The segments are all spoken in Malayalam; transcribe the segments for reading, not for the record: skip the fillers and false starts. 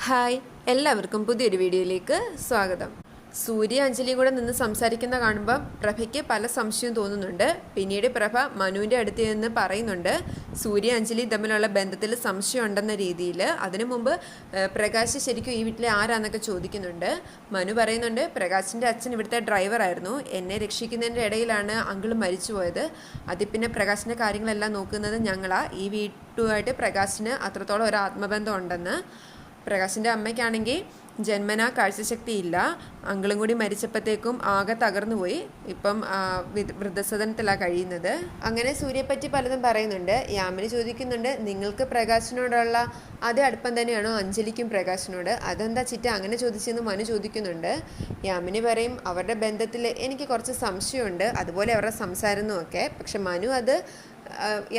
ഹായ്, എല്ലാവർക്കും പുതിയൊരു വീഡിയോയിലേക്ക് സ്വാഗതം. സൂര്യ അഞ്ജലിയും കൂടെ നിന്ന് സംസാരിക്കുന്ന കാണുമ്പോൾ പ്രഭയ്ക്ക് പല സംശയവും തോന്നുന്നുണ്ട്. പിന്നീട് പ്രഭ മനുവിൻ്റെ അടുത്ത് നിന്ന് പറയുന്നുണ്ട് സൂര്യ അഞ്ജലി തമ്മിലുള്ള ബന്ധത്തിൽ സംശയം ഉണ്ടെന്ന രീതിയിൽ. അതിനു മുമ്പ് പ്രകാശ് ശരിക്കും ഈ വീട്ടിലെ ആരാന്നൊക്കെ ചോദിക്കുന്നുണ്ട്. മനു പറയുന്നുണ്ട് പ്രകാശിൻ്റെ അച്ഛൻ ഇവിടുത്തെ ഡ്രൈവറായിരുന്നു, എന്നെ രക്ഷിക്കുന്നതിൻ്റെ ഇടയിലാണ് അങ്കിൾ മരിച്ചുപോയത്. അതിൽ പിന്നെ പ്രകാശിൻ്റെ കാര്യങ്ങളെല്ലാം നോക്കുന്നത് ഞങ്ങളാണ്. ഈ വീട്ടുമായിട്ട് പ്രകാശിന് അത്രത്തോളം ഒരു ആത്മബന്ധം ഉണ്ടെന്ന്. പ്രകാശിൻ്റെ അമ്മയ്ക്കാണെങ്കിൽ ജന്മനാ കാഴ്ചശക്തി ഇല്ല. അങ്കിളും കൂടി മരിച്ചപ്പോഴത്തേക്കും ആകെ തകർന്നു പോയി. ഇപ്പം വൃദ്ധസദനത്തിലാണ് കഴിയുന്നത്. അങ്ങനെ സൂര്യയെപ്പറ്റി പലതും പറയുന്നുണ്ട്. യാമിനി ചോദിക്കുന്നുണ്ട് നിങ്ങൾക്ക് പ്രകാശിനോടുള്ള അതേ അടുപ്പം തന്നെയാണോ അഞ്ജലിക്കും പ്രകാശിനോട്? അതെന്താ ചിറ്റ അങ്ങനെ ചോദിച്ചെന്ന് മനു ചോദിക്കുന്നുണ്ട്. യാമിനി പറയും അവരുടെ ബന്ധത്തിൽ എനിക്ക് കുറച്ച് സംശയമുണ്ട്, അതുപോലെ അവരുടെ സംസാരമൊക്കെ. പക്ഷെ മനു അത്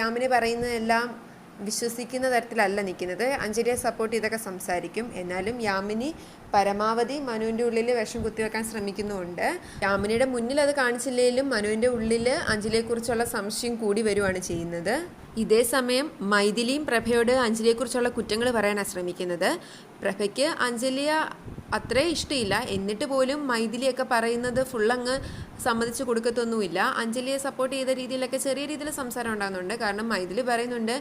യാമിനി പറയുന്നതെല്ലാം വിശ്വസിക്കുന്ന തരത്തിലല്ല നിൽക്കുന്നത്. അഞ്ജലിയെ സപ്പോർട്ട് ചെയ്തൊക്കെ സംസാരിക്കും. എന്നാലും യാമിനി പരമാവധി മനുവിൻ്റെ ഉള്ളിൽ വിഷം കുത്തിവെക്കാൻ ശ്രമിക്കുന്നുമുണ്ട്. യാമിനിയുടെ മുന്നിൽ അത് കാണിച്ചില്ലെങ്കിലും മനുവിൻ്റെ ഉള്ളിൽ അഞ്ജലിയെക്കുറിച്ചുള്ള സംശയം കൂടി വരുവാണ് ചെയ്യുന്നത്. ഇതേ സമയം മൈഥിലിയും പ്രഭയോട് അഞ്ജലിയെക്കുറിച്ചുള്ള കുറ്റങ്ങൾ പറയാനാണ് ശ്രമിക്കുന്നത്. പ്രഭയ്ക്ക് അഞ്ജലിയെ അത്രേ ഇഷ്ടമില്ല, എന്നിട്ട് പോലും മൈഥിലിയൊക്കെ പറയുന്നത് ഫുള്ളങ്ങ് സമ്മതിച്ച് കൊടുക്കത്തൊന്നുമില്ല. അഞ്ജലിയെ സപ്പോർട്ട് ചെയ്ത രീതിയിലൊക്കെ ചെറിയ രീതിയിൽ സംസാരം ഉണ്ടാകുന്നുണ്ട്. കാരണം മൈഥിലി പറയുന്നുണ്ട്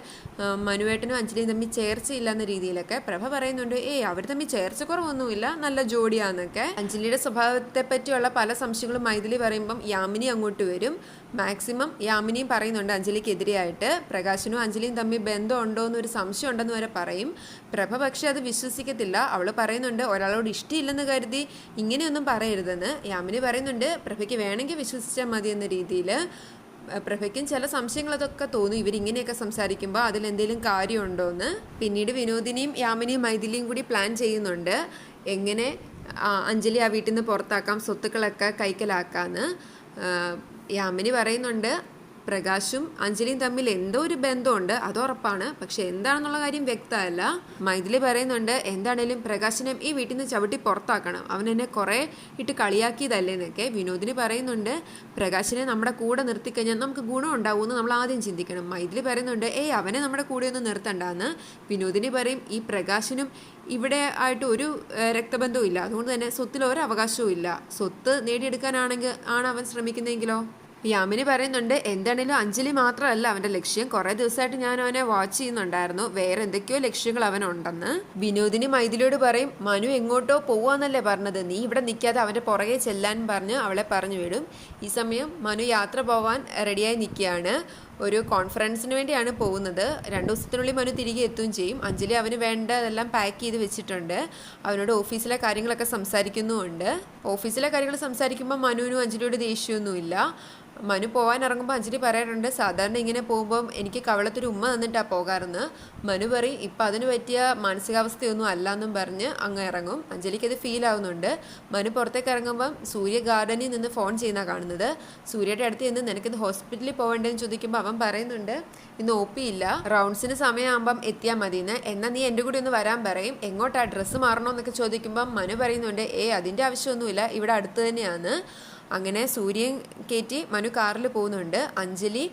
മനുവേട്ടനും അഞ്ജലിയും തമ്മിൽ ചേർച്ചയില്ല എന്ന രീതിയിലൊക്കെ. പ്രഭ പറയുന്നുണ്ട് അവർ തമ്മിൽ ചേർച്ചക്കുറവൊന്നുമില്ല, നല്ല ജോഡിയാന്നൊക്കെ. അഞ്ജലിയുടെ സ്വഭാവത്തെ പറ്റിയുള്ള പല സംശയങ്ങളും മൈഥിലി പറയുമ്പം യാമിനി അങ്ങോട്ട് വരും. മാക്സിമം യാമിനിയും പറയുന്നുണ്ട് അഞ്ജലിക്കെതിരെയായിട്ട് പ്രകാശനും അഞ്ജലിയും തമ്മിൽ ബന്ധം ഉണ്ടോ എന്നൊരു സംശയം ഉണ്ടെന്ന് വരെ പറയും. പ്രഭ പക്ഷെ അത് വിശ്വസിക്കത്തില്ല. അവൾ പറയുന്നുണ്ട് ഒരാളോട് ഇഷ്ടമില്ലെന്ന് കരുതി ഇങ്ങനെയൊന്നും പറയരുതെന്ന്. യാമിനി പറയുന്നുണ്ട് പ്രഭയ്ക്ക് വേണമെങ്കിൽ വിശ്വസിച്ചാൽ മതി എന്ന രീതിയിൽ. പ്രഭയ്ക്കും ചില സംശയങ്ങളതൊക്കെ തോന്നും ഇവരിങ്ങനെയൊക്കെ സംസാരിക്കുമ്പോൾ അതിലെന്തെങ്കിലും കാര്യമുണ്ടോ എന്ന്. പിന്നീട് വിനോദിനിയും യാമിനിയും മൈഥിലിയും കൂടി പ്ലാൻ ചെയ്യുന്നുണ്ട് എങ്ങനെ അഞ്ജലി ആ വീട്ടിൽ നിന്ന് പുറത്താക്കാം, സ്വത്തുക്കളൊക്കെ കൈക്കലാക്കാമെന്ന്. യാമിനി പറയുന്നുണ്ട് പ്രകാശും അഞ്ജലിയും തമ്മിൽ എന്തോ ഒരു ബന്ധമുണ്ട്, അത് ഉറപ്പാണ്. പക്ഷെ എന്താണെന്നുള്ള കാര്യം വ്യക്തമല്ല. മൈഥിലി പറയുന്നുണ്ട് എന്താണേലും പ്രകാശിനെ ഈ വീട്ടിൽ നിന്ന് ചവിട്ടി പുറത്താക്കണം, അവൻ എന്നെ കുറേ ഇട്ട് കളിയാക്കിയതല്ലേന്നൊക്കെ. വിനോദിനി പറയുന്നുണ്ട് പ്രകാശിനെ നമ്മുടെ കൂടെ നിർത്തിക്കഴിഞ്ഞാൽ നമുക്ക് ഗുണം ഉണ്ടാവുമെന്ന് നമ്മൾ ആദ്യം ചിന്തിക്കണം. മൈഥിലി പറയുന്നുണ്ട് അവനെ നമ്മുടെ കൂടെ ഒന്നും നിർത്തണ്ടെന്ന്. വിനോദിനി പറയും ഈ പ്രകാശിനും ഇവിടെ ആയിട്ട് ഒരു രക്തബന്ധവും ഇല്ല, അതുകൊണ്ട് തന്നെ സ്വത്തിൽ ഒരവകാശവും ഇല്ല. സ്വത്ത് നേടിയെടുക്കാനാണെങ്കിൽ അവൻ ശ്രമിക്കുന്നതെങ്കിലോ? യാമിനി പറയുന്നുണ്ട് എന്താണേലും അഞ്ജലി മാത്രമല്ല അവൻ്റെ ലക്ഷ്യം. കുറേ ദിവസമായിട്ട് ഞാൻ അവനെ വാച്ച് ചെയ്യുന്നുണ്ടായിരുന്നു, വേറെ എന്തൊക്കെയോ ലക്ഷ്യങ്ങൾ അവനുണ്ടെന്ന്. വിനോദിനി മൈഥിലിയോട് പറയും മനു എങ്ങോട്ടോ പോവാന്നല്ലേ പറഞ്ഞത്, നീ ഇവിടെ നിൽക്കാതെ അവൻ്റെ പുറകെ ചെല്ലാൻ പറഞ്ഞ് അവളെ പറഞ്ഞു വിടും. ഈ സമയം മനു യാത്ര പോവാൻ റെഡിയായി നിൽക്കുകയാണ്. ഒരു കോൺഫറൻസിന് വേണ്ടിയാണ് പോകുന്നത്. 2 ദിവസത്തിനുള്ളിൽ മനു തിരികെ എത്തുകയും ചെയ്യും. അഞ്ജലി അവന് വേണ്ടതെല്ലാം പാക്ക് ചെയ്ത് വെച്ചിട്ടുണ്ട്. അവനോട് ഓഫീസിലെ കാര്യങ്ങളൊക്കെ സംസാരിക്കുന്നുമുണ്ട്. ഓഫീസിലെ കാര്യങ്ങൾ സംസാരിക്കുമ്പോൾ മനുവിനും അഞ്ജലിയോട് ദേഷ്യമൊന്നുമില്ല. മനു പോകാൻ ഇറങ്ങുമ്പോൾ അഞ്ജലി പറയാറുണ്ട് സാധാരണ ഇങ്ങനെ പോകുമ്പം എനിക്ക് കവളത്തൊരു ഉമ്മ തന്നിട്ടാണ് പോകാറെന്ന്. മനു പറയും ഇപ്പം അതിന് പറ്റിയ മാനസികാവസ്ഥയൊന്നും അല്ലെന്നും പറഞ്ഞ് അങ്ങ് ഇറങ്ങും. അഞ്ജലിക്ക് അത് ഫീൽ ആവുന്നുണ്ട്. മനു പുറത്തേക്ക് ഇറങ്ങുമ്പം സൂര്യ ഗാർഡനിൽ നിന്ന് ഫോൺ ചെയ്യുന്ന കാണുന്നത്. സൂര്യയുടെ അടുത്ത് നിന്ന് നിനക്കിന്ന് ഹോസ്പിറ്റലിൽ പോകേണ്ടതെന്ന് ചോദിക്കുമ്പോൾ അവൻ പറയുന്നുണ്ട് ഇന്ന് OP ഇല്ല, റൗണ്ട്സിന് സമയമാകുമ്പം എത്തിയാൽ മതിയെന്ന്. എന്നാൽ നീ എൻ്റെ കൂടെ ഒന്ന് വരാൻ പറയും. എങ്ങോട്ടാ ഡ്രസ്സ് മാറണമെന്നൊക്കെ ചോദിക്കുമ്പം മനു പറയുന്നുണ്ട് അതിൻ്റെ ആവശ്യമൊന്നുമില്ല, ഇവിടെ അടുത്ത് തന്നെയാണ്. അങ്ങനെ സൂര്യൻ കയറ്റി മനു കാറിൽ പോകുന്നുണ്ട്. അഞ്ജലി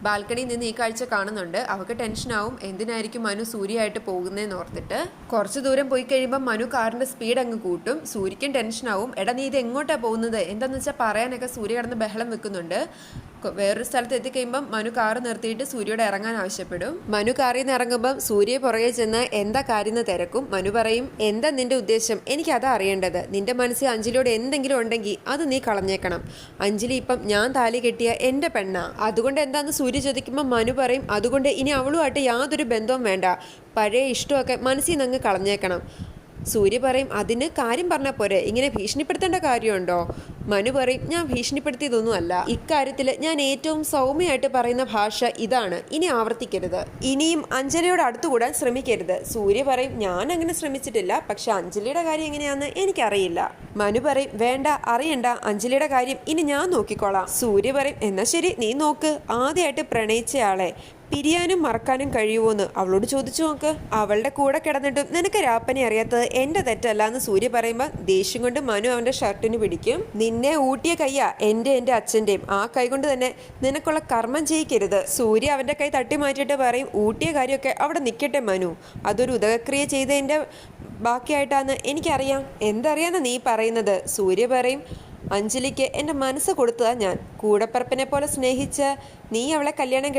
ബാൽക്കണിയിൽ നിന്ന് ഈ കാഴ്ച കാണുന്നുണ്ട്. അവൾക്ക് ടെൻഷനാവും എന്തിനായിരിക്കും മനു സൂര്യയായിട്ട് പോകുന്നതെന്ന് ഓർത്തിട്ട്. കുറച്ച് ദൂരം പോയി കഴിയുമ്പോൾ മനു കാറിൻ്റെ സ്പീഡ് അങ്ങ് കൂട്ടും. സൂര്യക്കും ടെൻഷനാവും നീ ഇത് എങ്ങോട്ടാണ് പോകുന്നത് എന്താണെന്ന് വെച്ചാൽ പറയാനൊക്കെ സൂര്യ കിടന്ന് ബഹളം വെക്കുന്നുണ്ട്. വേറൊരു സ്ഥലത്ത് എത്തിക്കഴിയുമ്പം മനു കാറ് നിർത്തിയിട്ട് സൂര്യയോട് ഇറങ്ങാൻ ആവശ്യപ്പെടും. മനു കാറിൽ നിന്ന് ഇറങ്ങുമ്പം സൂര്യ പുറകെ ചെന്ന് എന്താ കാര്യം എന്ന് തിരക്കും. മനു പറയും എന്താ നിന്റെ ഉദ്ദേശം, എനിക്കതാ അറിയേണ്ടത്. നിന്റെ മനസ്സിൽ അഞ്ജലിയോട് എന്തെങ്കിലും ഉണ്ടെങ്കിൽ അത് നീ കളഞ്ഞേക്കണം. അഞ്ജലി ഇപ്പം ഞാൻ താലി കെട്ടിയ എൻ്റെ പെണ്ണാ, അതുകൊണ്ട് എന്താന്ന് സൂര്യ ചോദിക്കുമ്പോൾ മനു പറയും അതുകൊണ്ട് ഇനി അവളുമായിട്ട് യാതൊരു ബന്ധവും വേണ്ട, പഴയ ഇഷ്ടമൊക്കെ മനസ്സിൽ നിന്ന് അങ്ങ് കളഞ്ഞേക്കണം. സൂര്യ പറയും അതിന് കാര്യം പറഞ്ഞാൽ പോരെ, ഇങ്ങനെ ഭീഷണിപ്പെടുത്തേണ്ട കാര്യമുണ്ടോ? മനു പറയും ഞാൻ ഭീഷണിപ്പെടുത്തിയതൊന്നും അല്ല, ഇക്കാര്യത്തിൽ ഞാൻ ഏറ്റവും സൗമ്യമായിട്ട് പറയുന്ന ഭാഷ ഇതാണ്, ഇനി ആവർത്തിക്കരുത്, ഇനിയും അഞ്ജലിയോട് അടുത്തുകൂടാൻ ശ്രമിക്കരുത്. സൂര്യ പറയും ഞാൻ അങ്ങനെ ശ്രമിച്ചിട്ടില്ല, പക്ഷെ അഞ്ജലിയുടെ കാര്യം എങ്ങനെയാണെന്ന് എനിക്കറിയില്ല. മനു പറയും വേണ്ട അറിയണ്ട, അഞ്ജലിയുടെ കാര്യം ഇനി ഞാൻ നോക്കിക്കോളാം. സൂര്യ പറയും എന്നാ ശരി നീ നോക്ക്, ആദ്യമായിട്ട് പ്രണയിച്ചയാളെ പിരിയാനും മറക്കാനും കഴിയുമോന്ന് അവളോട് ചോദിച്ചു നോക്ക്. അവളുടെ കൂടെ കിടന്നിട്ടും നിനക്ക് രാപ്പനെ അറിയാത്തത് എന്റെ തെറ്റല്ല എന്ന് സൂര്യ പറയുമ്പോൾ ദേഷ്യം കൊണ്ട് മനു അവന്റെ ഷർട്ടിന് പിടിക്കും. നിന്നെ ഊട്ടിയ കയ്യാ എന്റെ അച്ഛന്റെയും. ആ കൈ കൊണ്ട് തന്നെ നിനക്കുള്ള കർമ്മം ചെയ്യിക്കരുത്. സൂര്യ അവന്റെ കൈ തട്ടി മാറ്റിയിട്ട് പറയും, ഊട്ടിയ കാര്യമൊക്കെ അവിടെ നിൽക്കട്ടെ മനു, അതൊരു ഉദകക്രിയ ചെയ്തതിന്റെ ബാക്കിയായിട്ടാന്ന് എനിക്കറിയാം. എന്തറിയാന്ന് നീ പറയുന്നത്? സൂര്യ പറയും, അഞ്ജലിക്ക് എൻ്റെ മനസ്സ് കൊടുത്തതാ ഞാൻ. കൂടപ്പറപ്പിനെ പോലെ സ്നേഹിച്ച നീ അവളെ കല്യാണം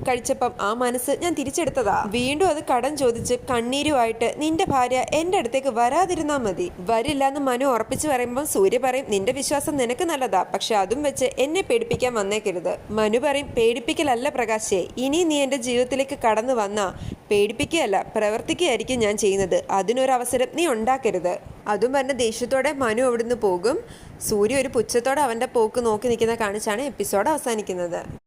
കഴിച്ചപ്പം ആ മനസ്സ് ഞാൻ തിരിച്ചെടുത്തതാ. വീണ്ടും അത് കടം ചോദിച്ച് കണ്ണീരുമായിട്ട് നിന്റെ ഭാര്യ എൻ്റെ അടുത്തേക്ക് വരാതിരുന്നാ മതി. വരില്ല എന്ന് മനു ഉറപ്പിച്ചു പറയുമ്പോൾ സൂര്യ പറയും, നിന്റെ വിശ്വാസം നിനക്ക് നല്ലതാ, പക്ഷെ അതും വെച്ച് എന്നെ പേടിപ്പിക്കാൻ വന്നേക്കരുത്. മനു പറയും, പേടിപ്പിക്കലല്ല പ്രകാശേ, ഇനി നീ എൻ്റെ ജീവിതത്തിലേക്ക് കടന്നു വന്നാ പേടിപ്പിക്കുകയല്ല പ്രവർത്തിക്കുകയായിരിക്കും ഞാൻ ചെയ്യുന്നത്. അതിനൊരവസരം നീ ഉണ്ടാക്കരുത്. അതും പറഞ്ഞ ദേഷ്യത്തോടെ മനു അവിടുന്ന് പോകും. സൂര്യ ഒരു പുച്ഛത്തോടെ അവൻ്റെ പോക്ക് നോക്കി നിൽക്കുന്ന കാണിച്ചാണ് എപ്പിസോഡ് അവസാനിക്കുന്നത്.